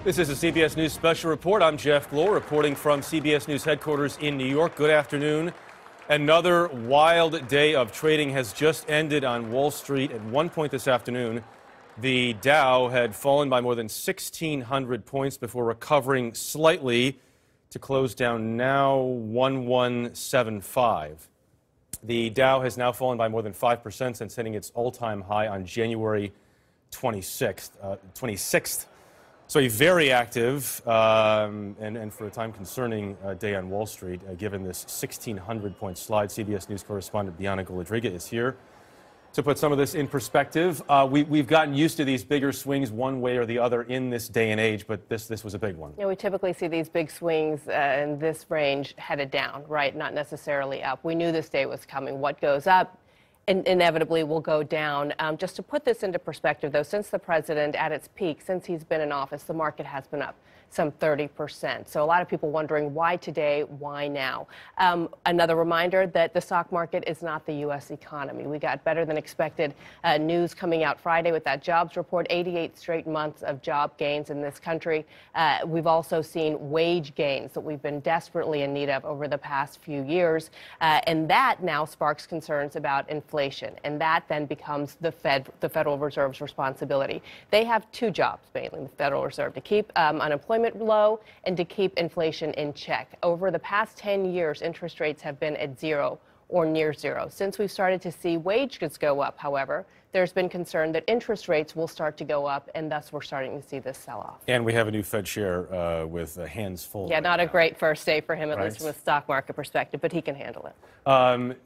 This is a CBS News special report. I'm Jeff Glor reporting from CBS News headquarters in New York. Good afternoon. Another wild day of trading has just ended on Wall Street. At one point this afternoon, the Dow had fallen by more than 1,600 points before recovering slightly to close down now 1175. The Dow has now fallen by more than 5% since hitting its all-time high on January 26th. So a very active and for a time concerning day on Wall Street, given this 1,600-point slide. CBS News correspondent Bianca Golodryga is here to put some of this in perspective. We've gotten used to these bigger swings one way or the other in this day and age, but this was a big one. Yeah, we typically see these big swings in this range headed down, right? Not necessarily up. We knew this day was coming. What goes up inevitably will go down. Just to put this into perspective, though, since the president at its peak, since he's been in office, the market has been up some 30%. So a lot of people wondering why today, why now? Another reminder that the stock market is not the U.S. economy. We got better than expected news coming out Friday with that jobs report, 88 straight months of job gains in this country. We've also seen wage gains that we've been desperately in need of over the past few years. And that now sparks concerns about inflation. And that then becomes the Federal Reserve's responsibility. They have two jobs, mainly the Federal Reserve, to keep unemployment low and to keep inflation in check. Over the past 10 years, interest rates have been at zero or near zero. Since we've started to see wages go up, however, there's been concern that interest rates will start to go up, and thus we're starting to see this sell-off. And we have a new Fed chair with hands full. Yeah, not a great first day for him, at least from a stock market perspective, but he can handle it.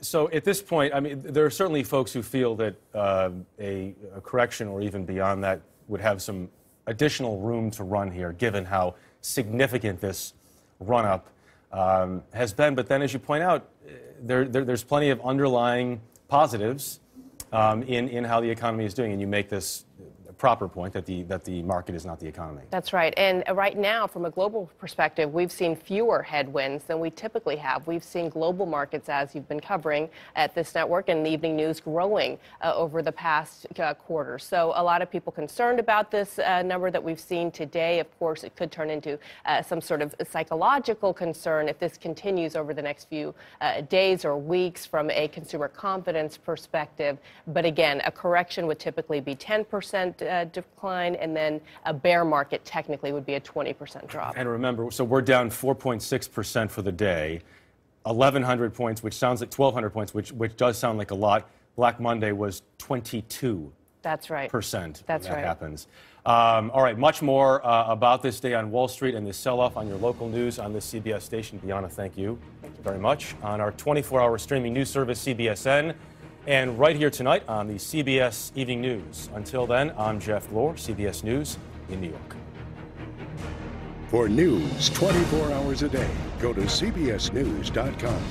So at this point, I mean, there are certainly folks who feel that a correction or even beyond that would have some additional room to run here, given how significant this run-up has been. But then, as you point out, there's plenty of underlying positives in how the economy is doing, and you make this proper point that the market is not the economy. That's right. And right now, from a global perspective, we've seen fewer headwinds than we typically have. We've seen global markets, as you've been covering at this network and the evening news, growing over the past quarter. So a lot of people concerned about this number that we've seen today. Of course, it could turn into some sort of psychological concern if this continues over the next few days or weeks from a consumer confidence perspective. But again, a correction would typically be 10% decline, and then a bear market technically would be a 20% drop. And remember, so we're down 4.6% for the day, 1,100 points, which sounds like 1,200 points, which does sound like a lot. Black Monday was 22%. That's right. That happens. All right, much more about this day on Wall Street and this sell-off on your local news on this CBS station. Bianca, thank you very much. On our 24-hour streaming news service, CBSN. And right here tonight on the CBS Evening News. Until then, I'm Jeff Glor, CBS News in New York. For news 24 hours a day, go to cbsnews.com.